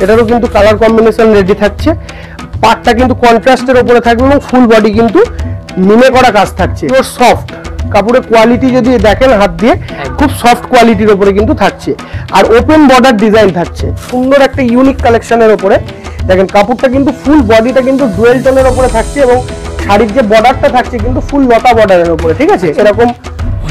এটারও কিন্তু colour combination ready থাকছে। পাটটা কিন্তু কন্ট্রাস্টের উপরে থাকবে এবং ফুল বডি কিন্তু মিনে করা কাজ থাকছে। সফট কাপড়ের কোয়ালিটি যদি দেখেন হাত দিয়ে, খুব সফট কোয়ালিটির উপরে কিন্তু থাকছে। আর ওপেন বর্ডার ডিজাইন থাকছে, সুন্দর একটা ইউনিক কালেকশনের উপরে। দেখেন কাপড়টা কিন্তু ফুল বডিটা কিন্তু ডুয়েল টোনের উপরে থাকছে এবং শাড়ির যে বর্ডারটা থাকছে কিন্তু ফুল লতা বর্ডারের উপরে, ঠিক আছে। এরকম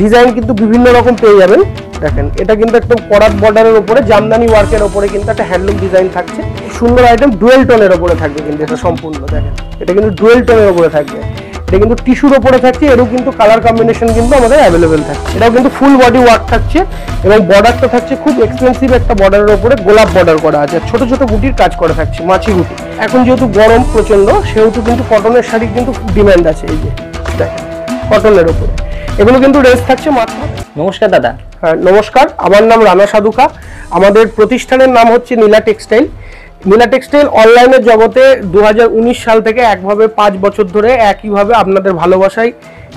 ডিজাইন কিন্তু বিভিন্ন রকম পেয়ে যাবেন। দেখেন এটা কিন্তু একদম করাত বর্ডারের উপরে জামদানি ওয়ার্কের উপরে কিন্তু একটা হ্যান্ডলুম ডিজাইন থাকছে। সুন্দর আইটেম, ডুয়েল টোনের উপরে থাকবে কিন্তু এটা সম্পূর্ণ। দেখেন এটা কিন্তু ডুয়েল টোনের উপরে থাকবে, এটা কিন্তু টিস্যুর উপরে থাকছে। এরও কিন্তু কালার কম্বিনেশন কিন্তু আমাদের অ্যাভেলেবেল থাকছে। এটাও কিন্তু ফুল বডি ওয়ার্ক থাকছে এবং বর্ডারটা থাকছে খুব এক্সপেন্সিভ একটা বর্ডারের উপরে গোলাপ বর্ডার করা আছে, ছোট ছোট গুটির কাজ করা থাকছে, মাছি গুটি। এখন যেহেতু গরম প্রচন্ড, সেহেতু কিন্তু কটনের শাড়ির কিন্তু ডিমান্ড আছে। এই যে দেখেন কটনের উপরে এগুলো কিন্তু রেঞ্জ থাকছে মাত্র। নমস্কার দাদা। হ্যাঁ নমস্কার, আমার নাম রানা সাধুকা। আমাদের প্রতিষ্ঠানের নাম হচ্ছে নীলা টেক্সটাইল। নীলা টেক্সটাইল অনলাইনের জগতে 2019 সাল থেকে একভাবে 5 বছর ধরে একইভাবে আপনাদের ভালোবাসায়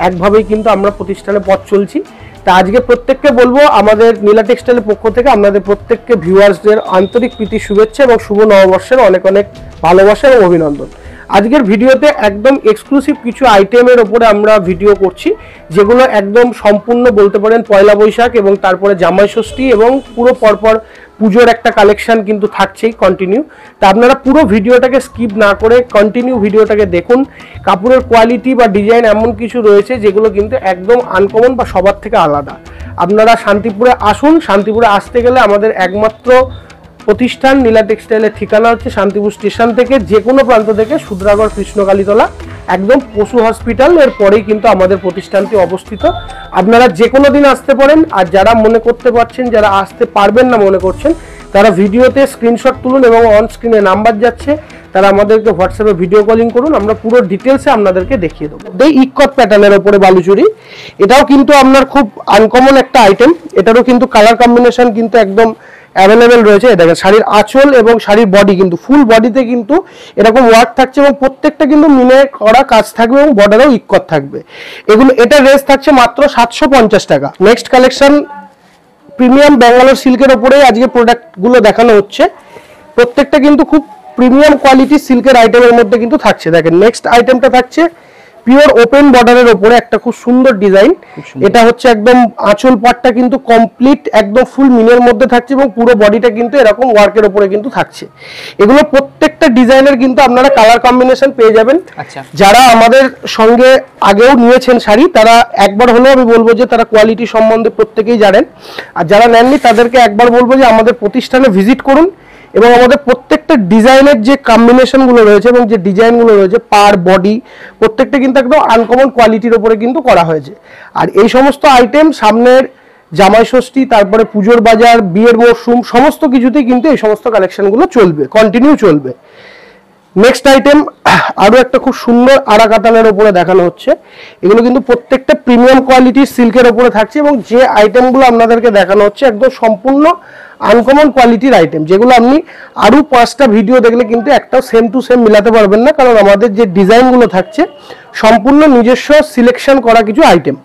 একভাবেই কিন্তু আমরা প্রতিষ্ঠানে পথ চলছি। তা আজকে প্রত্যেককে বলবো আমাদের নীলা টেক্সটাইলের পক্ষ থেকে আপনাদের প্রত্যেককে ভিউয়ার্সদের আন্তরিক প্রীতি শুভেচ্ছা এবং শুভ নববর্ষের অনেক অনেক ভালোবাসা এবং অভিনন্দন। আজকের ভিডিওতে একদম এক্সক্লুসিভ কিছু আইটেমের ওপরে আমরা ভিডিও করছি, যেগুলো একদম সম্পূর্ণ বলতে পারেন পয়লা বৈশাখ এবং তারপরে জামাই ষষ্ঠী এবং পুরো পরপর পুজোর একটা কালেকশন কিন্তু থাকছেই কন্টিনিউ। তা আপনারা পুরো ভিডিওটাকে স্কিপ না করে কন্টিনিউ ভিডিওটাকে দেখুন। কাপড়ের কোয়ালিটি বা ডিজাইন এমন কিছু রয়েছে যেগুলো কিন্তু একদম আনকমন বা সবার থেকে আলাদা। আপনারা শান্তিপুরে আসুন। শান্তিপুরে আসতে গেলে আমাদের একমাত্র প্রতিষ্ঠান নীলা টেক্সটাইলের ঠিকানা হচ্ছে শান্তিপুর স্টেশন থেকে যে কোনো প্রান্ত থেকে সুদ্রাগড় কৃষ্ণকালীতলা একদম পশু হসপিটাল এর পরেই কিন্তু আমাদের প্রতিষ্ঠানটি অবস্থিত। আপনারা যে কোনো দিন আসতে পারেন। আর যারা মনে করতে পারছেন, যারা আসতে পারবেন না মনে করছেন, তারা ভিডিওতে স্ক্রিনশট তুলুন এবং অন স্ক্রিনে নাম্বার যাচ্ছে, তারা আমাদেরকে হোয়াটসঅ্যাপে ভিডিও কলিং করুন, আমরা পুরো ডিটেলসে আপনাদেরকে দেখিয়ে দেবো। এই ইকত প্যাটার্নের ওপরে বালুচুরি, এটাও কিন্তু আপনার খুব আনকমন একটা আইটেম। এটারও কিন্তু কালার কম্বিনেশন কিন্তু একদম অ্যাভেলেবেল রয়েছে। দেখেন শাড়ির আঁচল এবং শাড়ির বডি কিন্তু ফুল বডিতে কিন্তু এরকম ওয়ার্ক থাকছে এবং প্রত্যেকটা কিন্তু মিনে করা কাজ থাকবে এবং বর্ডারেও ইকত থাকবে। এগুলো এটা রেঞ্জ থাকছে মাত্র 750 টাকা। নেক্সট কালেকশন প্রিমিয়াম ব্যাঙ্গালোর সিল্কের ওপরে আজকে প্রোডাক্টগুলো দেখানো হচ্ছে। প্রত্যেকটা কিন্তু খুব প্রিমিয়াম কোয়ালিটি সিল্কের আইটেমের মধ্যে কিন্তু থাকছে। দেখেন নেক্সট আইটেমটা থাকছে পিওর ওপেন বর্ডারের উপরে একটা খুব সুন্দর ডিজাইন। এটা হচ্ছে একদম আঁচল পাটটা কিন্তু কমপ্লিট একদম ফুল মিনের মধ্যে থাকছে এবং পুরো বডিটা কিন্তু এরকম ওয়ার্কের উপরে কিন্তু থাকছে। এগুলো প্রত্যেকটা ডিজাইনের কিন্তু আপনারা কালার কম্বিনেশন পেয়ে যাবেন। যারা আমাদের সঙ্গে আগেও নিয়েছেন শাড়ি, তারা একবার হলেও আমি বলবো যে তারা কোয়ালিটি সম্বন্ধে প্রত্যেকেই জানেন। আর যারা নেননি তাদেরকে একবার বলবো যে আমাদের প্রতিষ্ঠানে ভিজিট করুন এবং আমাদের প্রত্যেকটা ডিজাইনের যে কম্বিনেশনগুলো রয়েছে এবং যে ডিজাইনগুলো রয়েছে পার বডি প্রত্যেকটা কিন্তু একদম আনকমন কোয়ালিটির উপরে কিন্তু করা হয়েছে। আর এই সমস্ত আইটেম সামনের জামাই ষষ্ঠী, তারপরে পুজোর বাজার, বিয়ের মরশুম সমস্ত কিছুতেই কিন্তু এই সমস্ত কালেকশনগুলো চলবে, কন্টিনিউ চলবে। নেক্সট আইটেম আরও একটা খুব সুন্দর আরা কাতানের উপরে দেখানো হচ্ছে। এগুলো কিন্তু প্রত্যেকটা প্রিমিয়াম কোয়ালিটির সিল্কের উপরে থাকছে এবং যে আইটেমগুলো আপনাদেরকে দেখানো হচ্ছে একদম সম্পূর্ণ আনকমন কোয়ালিটির আইটেম, যেগুলো আপনি আরও 5টা ভিডিও দেখলে কিন্তু একটাও সেম টু সেম মিলাতে পারবেন না, কারণ আমাদের যে ডিজাইনগুলো থাকছে সম্পূর্ণ নিজস্ব সিলেকশন করা কিছু আইটেম।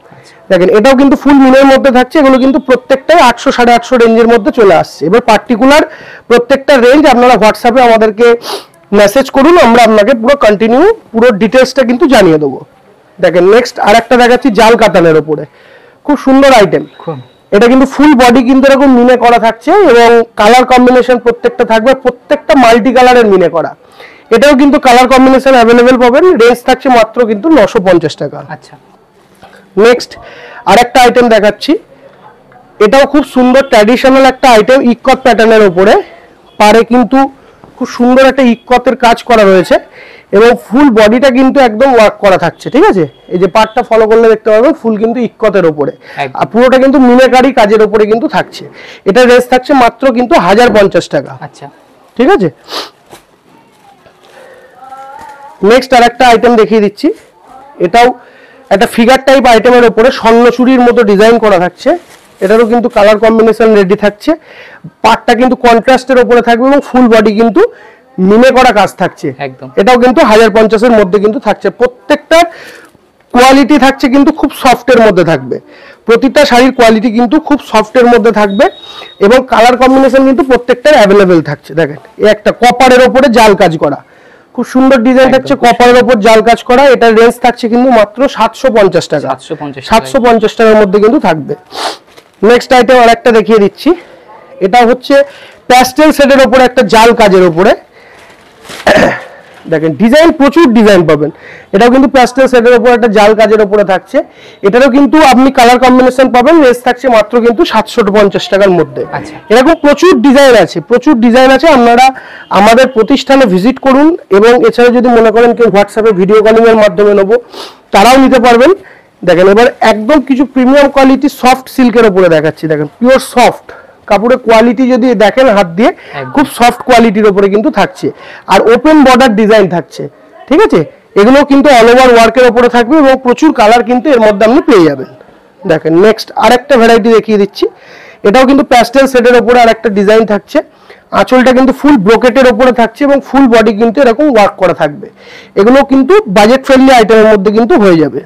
দেখেন এটাও কিন্তু ফুল মিনের মধ্যে থাকছে। এগুলো কিন্তু প্রত্যেকটাই 800 850 রেঞ্জের মধ্যে চলে আসছে। এবার পার্টিকুলার প্রত্যেকটা রেঞ্জ আপনারা হোয়াটসঅ্যাপে আমাদেরকে মেসেজ করুন, আমরা আপনাকে পুরো কন্টিনিউ পুরো ডিটেলসটা কিন্তু জানিয়ে দেবো। দেখেন নেক্সট আর একটা দেখাচ্ছি জাল কাতানের ওপরে, খুব সুন্দর আইটেম। এটা কিন্তু ফুল বডি কিন্তু এরকম মিনে করা থাকছে এবং কালার কম্বিনেশন প্রত্যেকটা থাকবে, প্রত্যেকটা মাল্টি কালারের মিনে করা। এটাও কিন্তু কালার কম্বিনেশন অ্যাভেলেবেল পাবেন। রেঞ্জ থাকছে মাত্র কিন্তু 950 টাকা। আচ্ছা, নেক্সট আর একটা আইটেম দেখাচ্ছি। এটাও খুব সুন্দর ট্র্যাডিশনাল একটা আইটেম, ইকত প্যাটার্নের উপরে। পারে কিন্তু খুব সুন্দর একটা ইকতের কাজ করা রয়েছে এবং ফুল বডিটা কিন্তু একদম ওয়ার্ক করা থাকছে, ঠিক আছে। এই যে পার্টটা ফলো করলে দেখতে পাবেন ফুল কিন্তু ইকতের উপরে, আর পুরোটা কিন্তু মিনাকারি কাজের উপরে কিন্তু থাকছে। এটা রেঞ্জ থাকছে মাত্র কিন্তু 1050 টাকা। আচ্ছা, ঠিক আছে। নেক্সট আর একটা আইটেম দেখিয়ে দিচ্ছি। এটাও একটা ফিগার টাইপ আইটেমের উপরে স্বর্ণচুরির মতো ডিজাইন করা থাকছে। এটারও কিন্তু কালার কম্বিনেশন রেডি থাকছে। পাটটা কিন্তু কন্ট্রাস্টের উপরে থাকবে এবং ফুল বডি কিন্তু মিনে করা কাজ থাকছে। একদম এটাও কিন্তু 1050 এর মধ্যে কিন্তু থাকছে। প্রত্যেকটা কোয়ালিটি থাকছে কিন্তু খুব সফটের মধ্যে থাকবে, প্রতিটা শাড়ির কোয়ালিটি কিন্তু খুব সফটের মধ্যে থাকবে এবং কালার কম্বিনেশন কিন্তু প্রত্যেকটার অ্যাভেলেবেল থাকছে। দেখেন এই একটা কপারের ওপরে জাল কাজ করা, খুব সুন্দর ডিজাইন থাকছে, কপারের ওপর জাল কাজ করা। এটার রেঞ্জ থাকছে কিন্তু মাত্র 750 টাকা, 750 টাকার মধ্যে কিন্তু থাকবে। নেক্সট আইটেম আর একটা দেখিয়ে দিচ্ছি, এটা হচ্ছে প্যাস্টেল শেডের ওপরে একটা জাল কাজের ওপরে, দেখেন ডিজাইন প্রচুর ডিজাইন পাবেন। এটাও কিন্তু প্যাস্টেল শেডের উপর একটা জাল কাজের উপরে থাকছে, এটারও কিন্তু আপনি কালার কম্বিনেশন পাবেন। রেঞ্জ থাকছে মাত্র কিন্তু 750 টাকার মধ্যে। এরকম প্রচুর ডিজাইন আছে, প্রচুর ডিজাইন আছে। আপনারা আমাদের প্রতিষ্ঠানে ভিজিট করুন এবং এছাড়া যদি মনে করেন কেউ হোয়াটসঅ্যাপে ভিডিও কলিং এর মাধ্যমে নেবো তারাও নিতে পারবেন। দেখেন এবার একদম কিছু প্রিমিয়াম কোয়ালিটি সফট সিল্কের উপরে দেখাচ্ছি, দেখেন পিওর সফট কাপড়ের কোয়ালিটি যদি দেখেন হাত দিয়ে খুব সফট কোয়ালিটির উপরে কিন্তু থাকছে, আর ওপেন বর্ডার ডিজাইন থাকছে, ঠিক আছে। এগুলো কিন্তু অল ওভার ওয়ার্কের উপরে থাকবে এবং প্রচুর কালার কিন্তু এর মধ্যে আপনি পেয়ে যাবেন। দেখেন নেক্সট আরেকটা ভ্যারাইটি দেখিয়ে দিচ্ছি, এটাও কিন্তু প্যাস্টেল শেডের উপরে আরেকটা ডিজাইন থাকছে। আঁচলটা কিন্তু ফুল ব্রোকেটের উপরে থাকছে এবং ফুল বডি কিন্তু এরকম ওয়ার্ক করা থাকবে। এগুলো কিন্তু বাজেট ফ্রেন্ডলি আইটেমের মধ্যে কিন্তু হয়ে যাবে।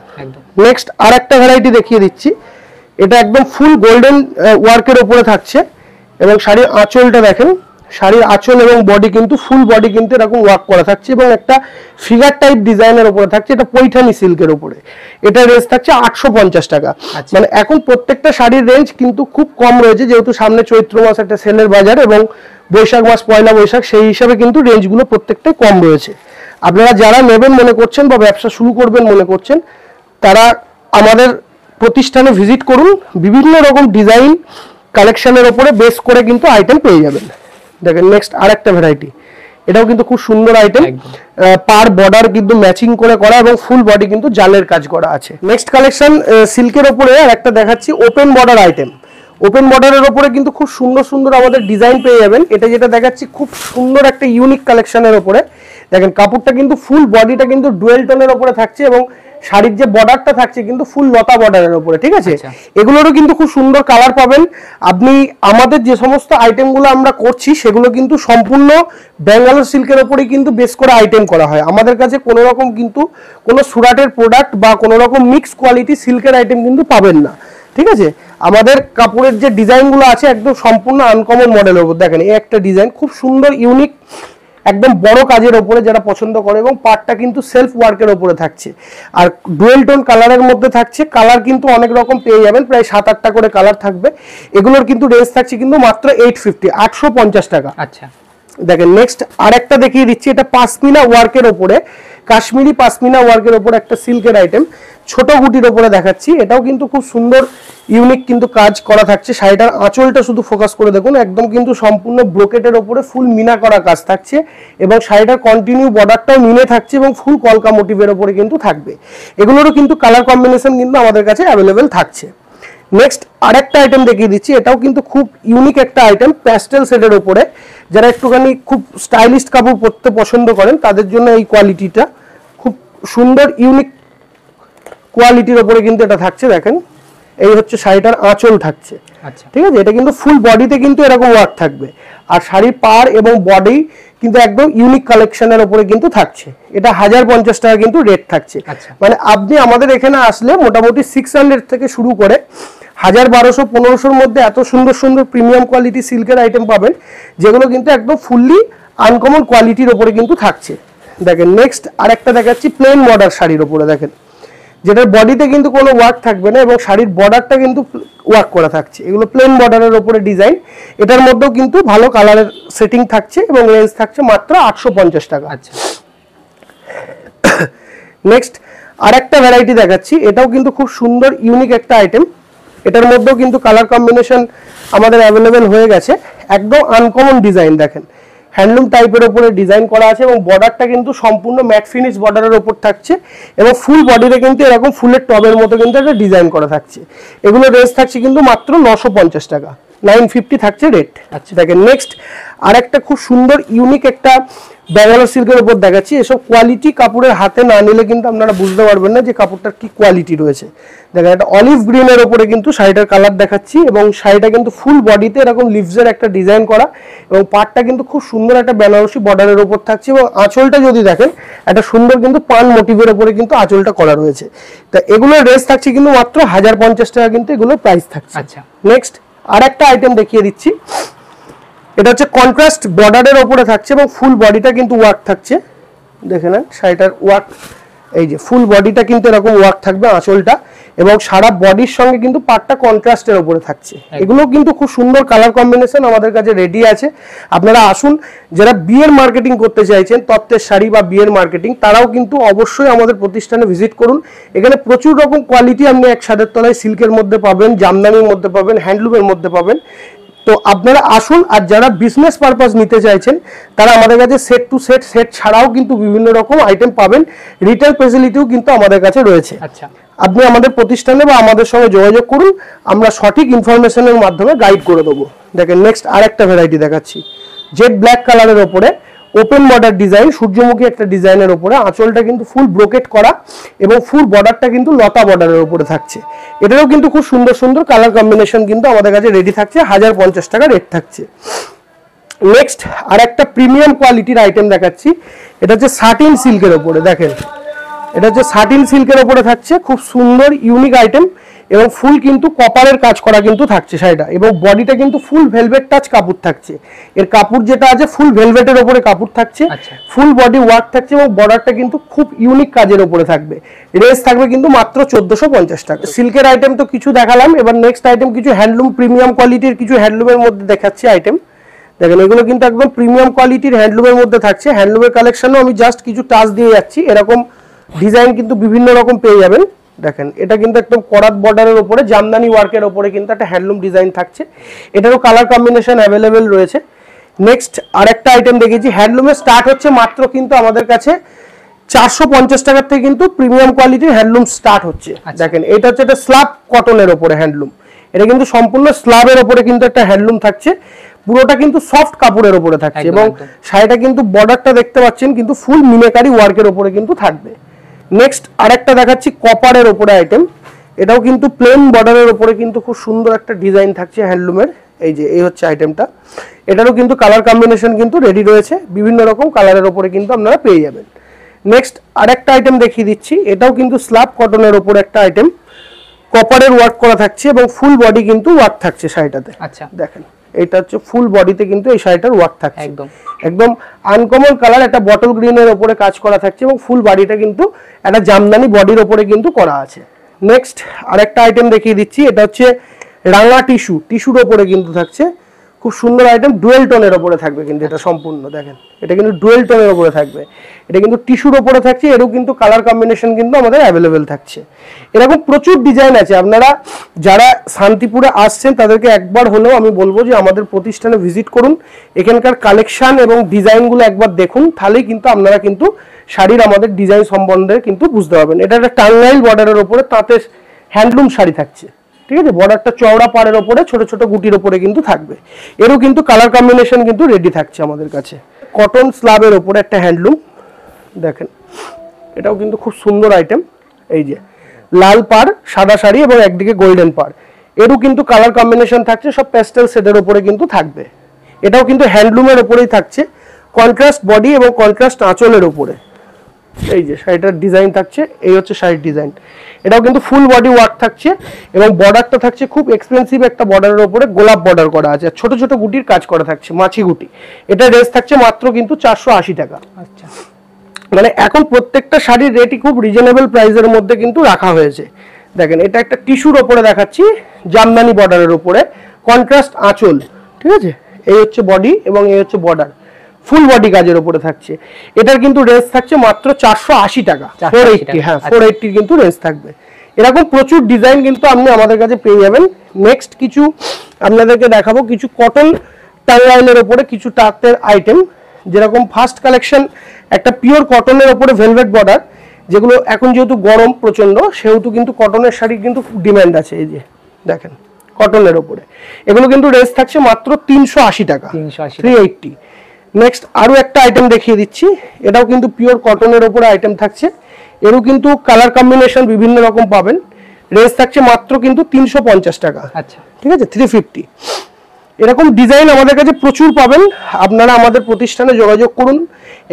নেক্সট আরেকটা ভ্যারাইটি দেখিয়ে দিচ্ছি, এটা একদম ফুল গোল্ডেন ওয়ার্কের উপরে থাকছে এবং শাড়ির আঁচলটা দেখেন, শাড়ির আঁচল এবং বডি কিন্তু ফুল বডি কিন্তু এরকম ওয়ার্ক করা থাকছে এবং একটা ফিগার টাইপ ডিজাইনের উপরে থাকছে। এটা পৈঠানি সিল্কের উপরে, এটা রেঞ্জ থাকছে 850 টাকা। মানে এখন প্রত্যেকটা শাড়ির রেঞ্জ কিন্তু খুব কম রয়েছে, যেহেতু সামনে চৈত্র মাস একটা সেলের বাজার এবং বৈশাখ মাস পয়লা বৈশাখ, সেই হিসাবে কিন্তু রেঞ্জগুলো প্রত্যেকটাই কম রয়েছে। আপনারা যারা নেবেন মনে করছেন বা ব্যবসা শুরু করবেন মনে করছেন তারা আমাদের প্রতিষ্ঠানে ভিজিট করুন, বিভিন্ন রকম ডিজাইন কালেকশনের উপরে বেস করে কিন্তু আইটেম পেয়ে যাবেন। দেখেন নেক্সট আরেকটা ভ্যারাইটি, এটাও কিন্তু খুব সুন্দর আইটেম, পার বর্ডার কিন্তু ম্যাচিং করে করা এবং ফুল বডি কিন্তু জালের কাজ করা আছে। নেক্সট কালেকশন সিল্কের উপরে আর একটা দেখাচ্ছি, ওপেন বর্ডার আইটেম। ওপেন বর্ডারের উপরে কিন্তু খুব সুন্দর সুন্দর আমাদের ডিজাইন পেয়ে যাবেন। এটা যেটা দেখাচ্ছি খুব সুন্দর একটা ইউনিক কালেকশনের উপরে, দেখেন কাপড়টা কিন্তু ফুল বডিটা কিন্তু ডুয়েল টোনের উপরে থাকছে এবং শাড়ির যে বর্ডারটা থাকছে কিন্তু ফুল লতা বর্ডারের উপরে, ঠিক আছে। এগুলোরও কিন্তু খুব সুন্দর কালার পাবেন আপনি। আমাদের যে সমস্ত আইটেমগুলো আমরা করছি সেগুলো কিন্তু সম্পূর্ণ ব্যাঙ্গালোর সিল্কের উপরেই কিন্তু বেস করে আইটেম করা হয়। আমাদের কাছে কোনো রকম কিন্তু কোনো সুরাটের প্রোডাক্ট বা কোনো রকম মিক্স কোয়ালিটি সিল্কের আইটেম কিন্তু পাবেন না, ঠিক আছে। আমাদের কাপড়ের যে ডিজাইনগুলো আছে একদম সম্পূর্ণ আনকমন মডেলের উপর। দেখেন এই একটা ডিজাইন খুব সুন্দর ইউনিক, একদম বড় কাজের উপরে যারা পছন্দ করে এবং পার্টটা কিন্তু সেলফ ওয়ার্কের উপরে থাকছে আর ডুয়েল টোন কালারের মধ্যে থাকছে। কালার কিন্তু অনেক রকম পেয়ে যাবেন, প্রায় 7-8টা করে কালার থাকবে। এগুলোর কিন্তু রেঞ্জ থাকছে কিন্তু মাত্র 850 টাকা। আচ্ছা দেখেন নেক্সট আরেকটা দেখিয়ে দিচ্ছি, এটা পাশমিনা ওয়ার্কের উপরে, কাশ্মীরি পাশমিনা ওয়ার্কের উপরে একটা সিল্কের আইটেম, ছোট গুটির উপরে দেখাচ্ছি। এটাও কিন্তু খুব সুন্দর ইউনিক কিন্তু কাজ করা থাকছে। শাড়িটার আঁচলটা শুধু ফোকাস করে দেখুন, একদম কিন্তু সম্পূর্ণ ব্রোকেটের উপরে ফুল মিনা করা কাজ থাকছে এবং শাড়িটার কন্টিনিউ বর্ডারটাও মিনে থাকছে এবং ফুল কলকা মোটিভের উপরে কিন্তু থাকবে। এগুলোরও কিন্তু কালার কম্বিনেশন কিন্তু আমাদের কাছে অ্যাভেলেবেল থাকছে। নেক্সট আরেকটা আইটেম দেখিয়ে দিচ্ছি, এটাও কিন্তু খুব ইউনিক একটা আইটেম, প্যাস্টেল শেডের উপরে। যারা একটুখানি খুব স্টাইলিশ কাপড় পরতে পছন্দ করেন তাদের জন্য এই কোয়ালিটিটা খুব সুন্দর ইউনিক কোয়ালিটির উপরে কিন্তু এটা থাকছে। দেখেন এই হচ্ছে শাড়িটার আঁচল থাকছে, ঠিক আছে। এটা কিন্তু ফুল বডিতে কিন্তু এরকম ওয়ার্ক থাকবে আর শাড়ির পার এবং বডি কিন্তু একদম ইউনিক কালেকশনের উপরে কিন্তু থাকছে। এটা 1050 টাকা কিন্তু রেট থাকছে। মানে আপনি আমাদের এখানে আসলে মোটামুটি 600 থেকে শুরু করে 1000-1200-1500-র মধ্যে এত সুন্দর সুন্দর প্রিমিয়াম কোয়ালিটি সিল্কের আইটেম পাবেন, যেগুলো কিন্তু একদম ফুললি আনকমন কোয়ালিটির উপরে কিন্তু থাকছে। দেখেন নেক্সট আরেকটা দেখাচ্ছি, প্লেন বর্ডার শাড়ির উপরে। দেখেন যেটার বডিতে কিন্তু কোনো ওয়ার্ক থাকবে না এবং শাড়ির বর্ডারটা কিন্তু ওয়ার্ক করা থাকছে। এগুলো প্লেন বর্ডারের উপরে ডিজাইন, এটার মধ্যেও কিন্তু ভালো কালারের সেটিং থাকছে এবং রেঞ্জ থাকছে মাত্র 850 টাকা। আচ্ছা নেক্সট আরেকটা ভ্যারাইটি দেখাচ্ছি, এটাও কিন্তু খুব সুন্দর ইউনিক একটা আইটেম। এটার মধ্যেও কিন্তু কালার কম্বিনেশন আমাদের অ্যাভেলেবেল হয়ে গেছে। একদম আনকমন ডিজাইন, দেখেন হ্যান্ডলুম টাইপের উপরে ডিজাইন করা আছে এবং বর্ডারটা কিন্তু সম্পূর্ণ ম্যাট ফিনিশ বর্ডারের উপর থাকছে এবং ফুল বডিতে কিন্তু এরকম ফুলের টবের মতো কিন্তু একটা ডিজাইন করা থাকছে। এগুলো রেঞ্জ থাকছে কিন্তু মাত্র 950 টাকা, 950 থাকছে রেট। আচ্ছা দেখেন নেক্সট আরেকটা খুব সুন্দর ইউনিক একটা ব্যাঙ্গালোর সিল্কের উপর দেখাচ্ছি। এসব কোয়ালিটি কাপড়ের হাতে না নিলে কিন্তু আপনারা বুঝতে পারবেন না যে কাপড়টার কি কোয়ালিটি রয়েছে। দেখেন একটা অলিভ গ্রিনের উপরে কিন্তু শাড়িটার কালার দেখাচ্ছি, এবং শাড়িটা কিন্তু ফুল বডিতে এরকম লিভসের একটা ডিজাইন করা, এবং পাটটা কিন্তু খুব সুন্দর একটা বেনারসি বর্ডারের উপর থাকছে, এবং আঁচলটা যদি দেখেন একটা সুন্দর কিন্তু পান মোটিভের উপরে কিন্তু আঁচলটা করা রয়েছে। তা এগুলোর রেস থাকছে কিন্তু মাত্র 1050 টাকা কিন্তু এগুলোর প্রাইস থাকছে। আচ্ছা, নেক্সট আর একটা আইটেম দেখিয়ে দিচ্ছি। এটা হচ্ছে কন্ট্রাস্ট বর্ডারের উপরে থাকছে এবং ফুল বডিটা কিন্তু ওয়ার্ক থাকছে। দেখে নেন শাড়িটার ওয়ার্ক, এই যে ফুল বডিটা কিন্তু এরকম ওয়ার্ক থাকবে আঁচলটা, এবং সারা বডির সঙ্গে কিন্তু পাটটা কন্ট্রাস্টের উপরে থাকছে। এগুলো কিন্তু খুব সুন্দর কালার কম্বিনেশন আমাদের কাছে রেডি আছে। আপনারা আসুন, যারা বিয়ের মার্কেটিং করতে চাইছেন, তত্ত্বের শাড়ি বা বিয়ের মার্কেটিং, তারাও কিন্তু অবশ্যই আমাদের প্রতিষ্ঠানে ভিজিট করুন। এখানে প্রচুর রকম কোয়ালিটি আপনি এক ছাদের তলায় সিল্কের মধ্যে পাবেন, জামদানির মধ্যে পাবেন, হ্যান্ডলুমের মধ্যে পাবেন। তো আপনারা আসুন, আর যারা বিজনেস পারপাস নিতে চাইছেন তারা আমাদের কাছে সেট টু সেট, সেট ছাড়াও কিন্তু বিভিন্ন রকম আইটেম পাবেন। রিটেল ফ্যাসিলিটিও কিন্তু আমাদের কাছে রয়েছে। আচ্ছা, আপনি আমাদের প্রতিষ্ঠানে বা আমাদের সঙ্গে যোগাযোগ করুন, আমরা সঠিক ইনফরমেশনের মাধ্যমে গাইড করে দেবো। দেখেন নেক্সট আরেকটা ভ্যারাইটি দেখাচ্ছি, জেড ব্ল্যাক কালারের ওপরে ওপেন বর্ডার ডিজাইন, সূর্যমুখী একটা ডিজাইনের ওপরে আঁচলটা কিন্তু ফুল ব্রোকেট করা, এবং ফুল বর্ডারটা কিন্তু লতা বর্ডারের উপরে থাকছে। এটারও কিন্তু খুব সুন্দর সুন্দর কালার কম্বিনেশন কিন্তু আমাদের কাছে রেডি থাকছে। 1050 টাকা রেট থাকছে। নেক্সট আর একটা প্রিমিয়াম কোয়ালিটির আইটেম দেখাচ্ছি। এটা হচ্ছে সাটিন সিল্কের ওপরে। দেখেন এটা হচ্ছে সাটিন সিল্কের ওপরে থাকছে, খুব সুন্দর ইউনিক আইটেম, এবং ফুল কিন্তু কপারের কাজ করা কিন্তু থাকছে শাড়িটা, এবং বডিটা কিন্তু ফুল ভেলভেট টাচ কাপড় থাকছে। এর কাপড় যেটা আছে ফুল ভেলভেটের ওপরে কাপড় থাকছে, ফুল বডি ওয়ার্ক থাকছে, এবং বর্ডারটা কিন্তু খুব ইউনিক কাজের ওপরে থাকবে। রেস থাকবে কিন্তু মাত্র 1450 টাকা। সিল্কের আইটেম তো কিছু দেখালাম, এবার নেক্সট আইটেম কিছু হ্যান্ডলুম প্রিমিয়াম কোয়ালিটির কিছু হ্যান্ডলুমের মধ্যে দেখাচ্ছি আইটেম। দেখেন এগুলো কিন্তু একদম প্রিমিয়াম কোয়ালিটির হ্যান্ডলুমের মধ্যে থাকছে। হ্যান্ডলুমের কালেকশনও আমি জাস্ট কিছু টাচ দিয়ে যাচ্ছি, এরকম ডিজাইন কিন্তু বিভিন্ন রকম পেয়ে যাবেন। দেখেন এটা কিন্তু একদম করাত বর্ডারের উপরে জামদানি ওয়ার্কের উপরে কিন্তু একটা হ্যান্ডলুম ডিজাইন থাকছে। এটারও কালার কম্বিনেশন অ্যাভেলেবেল রয়েছে। নেক্সট আরেকটা আইটেম দেখেছি, হ্যান্ডলুমে স্টার্ট হচ্ছে মাত্র কিন্তু আমাদের কাছে 450 টাকার থেকে কিন্তু প্রিমিয়াম কোয়ালিটির হ্যান্ডলুম স্টার্ট হচ্ছে। দেখেন এটা হচ্ছে একটা স্ল্যাব কটনের উপরে হ্যান্ডলুম, এটা কিন্তু সম্পূর্ণ স্ল্যাবের উপরে কিন্তু একটা হ্যান্ডলুম থাকছে, পুরোটা কিন্তু সফট কাপড়ের উপরে থাকছে, এবং শাড়িটা কিন্তু বর্ডারটা দেখতে পাচ্ছেন কিন্তু ফুল মিনাকারি ওয়ার্কের উপরে কিন্তু থাকবে। নেক্সট আরেকটা দেখাচ্ছি কপারের উপরে আইটেম। এটাও কিন্তু প্লেন বর্ডারের উপরে কিন্তু খুব সুন্দর একটা ডিজাইন থাকছে হ্যান্ডলুমের। এই যে এই হচ্ছে আইটেমটা, এটারও কিন্তু কালার কম্বিনেশন কিন্তু রেডি রয়েছে, বিভিন্ন রকম কালারের উপরে কিন্তু আপনারা পেয়ে যাবেন। নেক্সট আরেকটা আইটেম দেখিয়ে দিচ্ছি, এটাও কিন্তু স্ল্যাব কটনের উপরে একটা আইটেম, কপারের ওয়ার্ক করা থাকছে, এবং ফুল বডি কিন্তু ওয়ার্ক থাকছে শাড়িটাতে। আচ্ছা, দেখেন এটা হচ্ছে ফুল বডিতে কিন্তু এই শাড়িটার ওয়ার্ক থাকছে, একদম আনকমন কালার, একটা বটল গ্রিনের উপরে কাজ করা থাকছে, এবং ফুল বডিটা কিন্তু একটা জামদানি বডির উপরে কিন্তু করা আছে। নেক্সট আরেকটা আইটেম দেখিয়ে দিচ্ছি, এটা হচ্ছে রাঙা টিস্যুর উপরে কিন্তু থাকছে, খুব সুন্দর আইটেম, ডুয়েল টোনের উপরে থাকবে কিন্তু এটা সম্পূর্ণ। দেখেন এটা কিন্তু ডুয়েল টোনের উপরে থাকবে, এটা কিন্তু টিস্যুর উপরে থাকছে, এরও কিন্তু কালার কম্বিনেশন কিন্তু আমাদের অ্যাভেলেবেল থাকছে। এরকম প্রচুর ডিজাইন আছে। আপনারা যারা শান্তিপুরে আসছেন তাদেরকে একবার হলেও আমি বলবো যে আমাদের প্রতিষ্ঠানে ভিজিট করুন, এখানকার কালেকশন এবং ডিজাইনগুলো একবার দেখুন, তাহলেই কিন্তু আপনারা কিন্তু শাড়ির আমাদের ডিজাইন সম্বন্ধে কিন্তু বুঝতে পারবেন। এটা একটা টাঙ্গাইল বর্ডারের উপরে তাঁতের হ্যান্ডলুম শাড়ি থাকছে, ঠিক আছে, বর্ডারটা চওড়া পাড়ের উপরে ছোট ছোট গুটির উপরে কিন্তু থাকবে, এরও কিন্তু কালার কম্বিনেশন কিন্তু রেডি থাকছে আমাদের কাছে। কটন স্ল্যাবের উপরে একটা হ্যান্ডলুম, দেখেন এটাও কিন্তু খুব সুন্দর আইটেম, এই যে লাল পাড় সাদা শাড়ি এবং একদিকে গোল্ডেন পাড়, এরও কিন্তু কালার কম্বিনেশন থাকছে, সব প্যাস্টেল শেডের উপরে কিন্তু থাকবে। এটাও কিন্তু হ্যান্ডলুমের উপরেই থাকছে, কন্ট্রাস্ট বডি এবং কন্ট্রাস্ট আঁচলের উপরে। এই যে শাড়িটার ডিজাইন থাকছে, এই হচ্ছে শাড়ির ডিজাইন। এটাও কিন্তু ফুল বডি ওয়ার্ক থাকছে, এবং বর্ডারটা থাকছে খুব এক্সপেন্সিভ একটা বর্ডারের উপরে গোলাপ বর্ডার করা আছে, ছোট ছোট গুটির কাজ করা থাকছে, মাছি গুটি। এটা রেস থাকছে মাত্র কিন্তু 480 টাকা। আচ্ছা, মানে এখন প্রত্যেকটা শাড়ির রেটই খুব রিজনেবল প্রাইসের মধ্যে কিন্তু রাখা হয়েছে। দেখেন এটা একটা টিস্যুর ওপরে দেখাচ্ছি, জামদানি বর্ডারের উপরে কন্ট্রাস্ট আঁচল, ঠিক আছে, এই হচ্ছে বডি এবং এই হচ্ছে বর্ডার, ফুল বডি কাজের উপরে থাকছে। এটার কিন্তু রেঞ্জ থাকছে মাত্র 480 টাকা, 480, হ্যাঁ 480 কিন্তু রেঞ্জ থাকবে। এরকম প্রচুর ডিজাইন কিন্তু আপনি আমাদের কাছে পেয়ে যাবেন। নেক্সট কিছু আপনাদেরকে দেখাবো, কিছু কটন টাঙ্গাইলের উপরে কিছু তাঁতের আইটেম, যেরকম ফার্স্ট কালেকশন একটা পিওর কটনের উপরে ভেলভেট বর্ডার, যেগুলো এখন যেহেতু গরম প্রচন্ড সেহেতু কিন্তু কটনের শাড়ি কিন্তু খুব ডিমান্ড আছে। এই যে দেখেন কটনের উপরে, এগুলো কিন্তু রেঞ্জ থাকছে মাত্র 380 টাকা, 380। নেক্সট আরো একটা আইটেম দেখিয়ে দিচ্ছি, এটাও কিন্তু পিওর কটনের ওপরে আইটেম থাকছে। এরও কিন্তু কালার কম্বিনেশন বিভিন্ন রকম পাবেন। রেঞ্জ থাকছে মাত্র কিন্তু 350 টাকা। আচ্ছা, ঠিক আছে, 350। এরকম ডিজাইন আমাদের কাছে প্রচুর পাবেন, আপনারা আমাদের প্রতিষ্ঠানে যোগাযোগ করুন।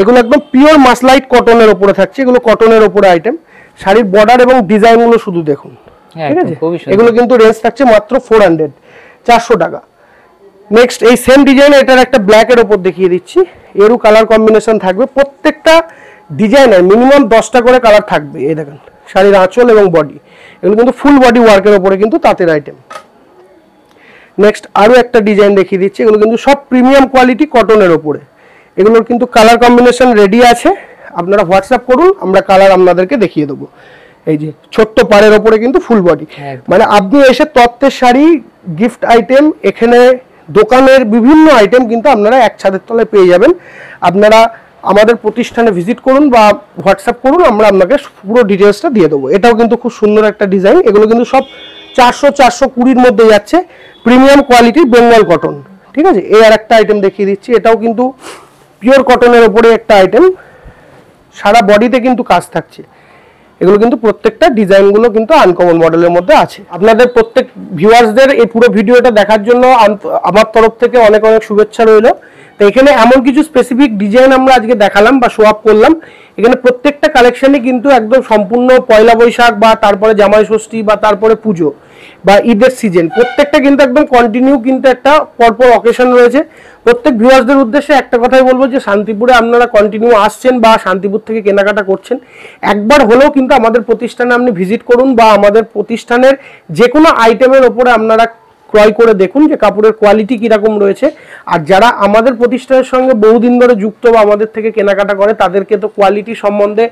এগুলো একদম পিওর মাসলাইট কটনের ওপরে থাকছে, এগুলো কটনের ওপরে আইটেম। শাড়ির বর্ডার এবং ডিজাইনগুলো শুধু দেখুন। ঠিক আছে, এগুলো কিন্তু রেঞ্জ থাকছে মাত্র 400 টাকা। নেক্সট এই সেম ডিজাইন, এটার একটা ব্ল্যাক এর ওপর দেখিয়ে দিচ্ছি। এরও কালার কম্বিনেশন থাকবে, প্রত্যেকটা ডিজাইনের মিনিমাম 10টা করে কালার থাকবে। এই দেখেন শাড়ির আঁচল এবং বডি, এগুলো কিন্তু ফুল বডি ওয়ার্কের ওপরে কিন্তু তাঁতের আইটেম। নেক্সট আরো একটা ডিজাইন দেখিয়ে দিচ্ছি, এগুলো কিন্তু সব প্রিমিয়াম কোয়ালিটি কটনের ওপরে। এগুলোর কিন্তু কালার কম্বিনেশন রেডি আছে, আপনারা হোয়াটসঅ্যাপ করুন, আমরা কালার আপনাদেরকে দেখিয়ে দেবো। এই যে ছোট্ট পাড়ের ওপরে কিন্তু ফুল বডি, মানে আপনি এসে তত্ত্বের শাড়ি, গিফট আইটেম, এখানে দোকানের বিভিন্ন আইটেম কিন্তু আপনারা এক ছাদের তলায় পেয়ে যাবেন। আপনারা আমাদের প্রতিষ্ঠানে ভিজিট করুন বা হোয়াটসঅ্যাপ করুন, আমরা আপনাকে পুরো ডিটেলসটা দিয়ে দেবো। এটাও কিন্তু খুব সুন্দর একটা ডিজাইন, এগুলো কিন্তু সব 400-420-র মধ্যে যাচ্ছে, প্রিমিয়াম কোয়ালিটি বেঙ্গল কটন। ঠিক আছে, এই আর একটা আইটেম দেখিয়ে দিচ্ছি, এটাও কিন্তু পিওর কটনের ওপরে একটা আইটেম, সারা বডিতে কিন্তু কাজ থাকছে। এগুলো কিন্তু প্রত্যেকটা ডিজাইনগুলো কিন্তু আনকমন মডেলের মধ্যে আছে। আপনাদের প্রত্যেক ভিউয়ার্সদের এই পুরো ভিডিওটা দেখার জন্য আমার তরফ থেকে অনেক অনেক শুভেচ্ছা রইল। তো এখানে এমন কিছু স্পেসিফিক ডিজাইন আমরা আজকে দেখালাম বা শো আপ করলাম, এখানে প্রত্যেকটা কালেকশনই কিন্তু একদম সম্পূর্ণ পয়লা বৈশাখ বা তারপরে জামাই ষষ্ঠী বা তারপরে পুজো বা ঈদের সিজন, প্রত্যেকটা কিন্তু একদম কন্টিনিউ কিন্তু একটা পরপর অকেশন রয়েছে। প্রত্যেক ভিউয়ার্সদের উদ্দেশ্যে একটা কথাই বলবো যে শান্তিপুরে আপনারা কন্টিনিউ আসছেন বা শান্তিপুর থেকে কেনাকাটা করছেন, একবার হলেও কিন্তু আমাদের প্রতিষ্ঠানে আপনি ভিজিট করুন বা আমাদের প্রতিষ্ঠানের যে কোনো আইটেমের ওপরে আপনারা ক্রয় করে দেখুন যে কাপড়ের কোয়ালিটি কিরকম রয়েছে। আর যারা আমাদের প্রতিষ্ঠানের সঙ্গে বহুদিন ধরে যুক্ত বা আমাদের থেকে কেনাকাটা করে, তাদেরকে তো কোয়ালিটি সম্বন্ধে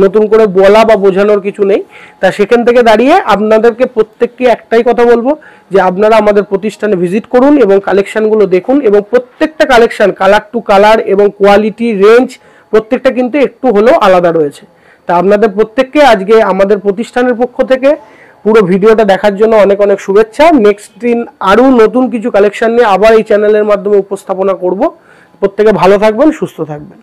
নতুন করে বলা বা বোঝানোর কিছু নেই। তা সেখান থেকে দাঁড়িয়ে আপনাদেরকে প্রত্যেককে একটাই কথা বলবো যে আপনারা আমাদের প্রতিষ্ঠানে ভিজিট করুন এবং কালেকশনগুলো দেখুন, এবং প্রত্যেকটা কালেকশন কালার টু কালার এবং কোয়ালিটি রেঞ্জ প্রত্যেকটা কিন্তু একটু হলেও আলাদা রয়েছে। তা আপনাদের প্রত্যেককে আজকে আমাদের প্রতিষ্ঠানের পক্ষ থেকে পুরো ভিডিওটা দেখার জন্য অনেক অনেক শুভেচ্ছা। নেক্সট দিন আরও নতুন কিছু কালেকশন নিয়ে আবার এই চ্যানেলের মাধ্যমে উপস্থাপনা করব। প্রত্যেকে ভালো থাকবেন, সুস্থ থাকবেন।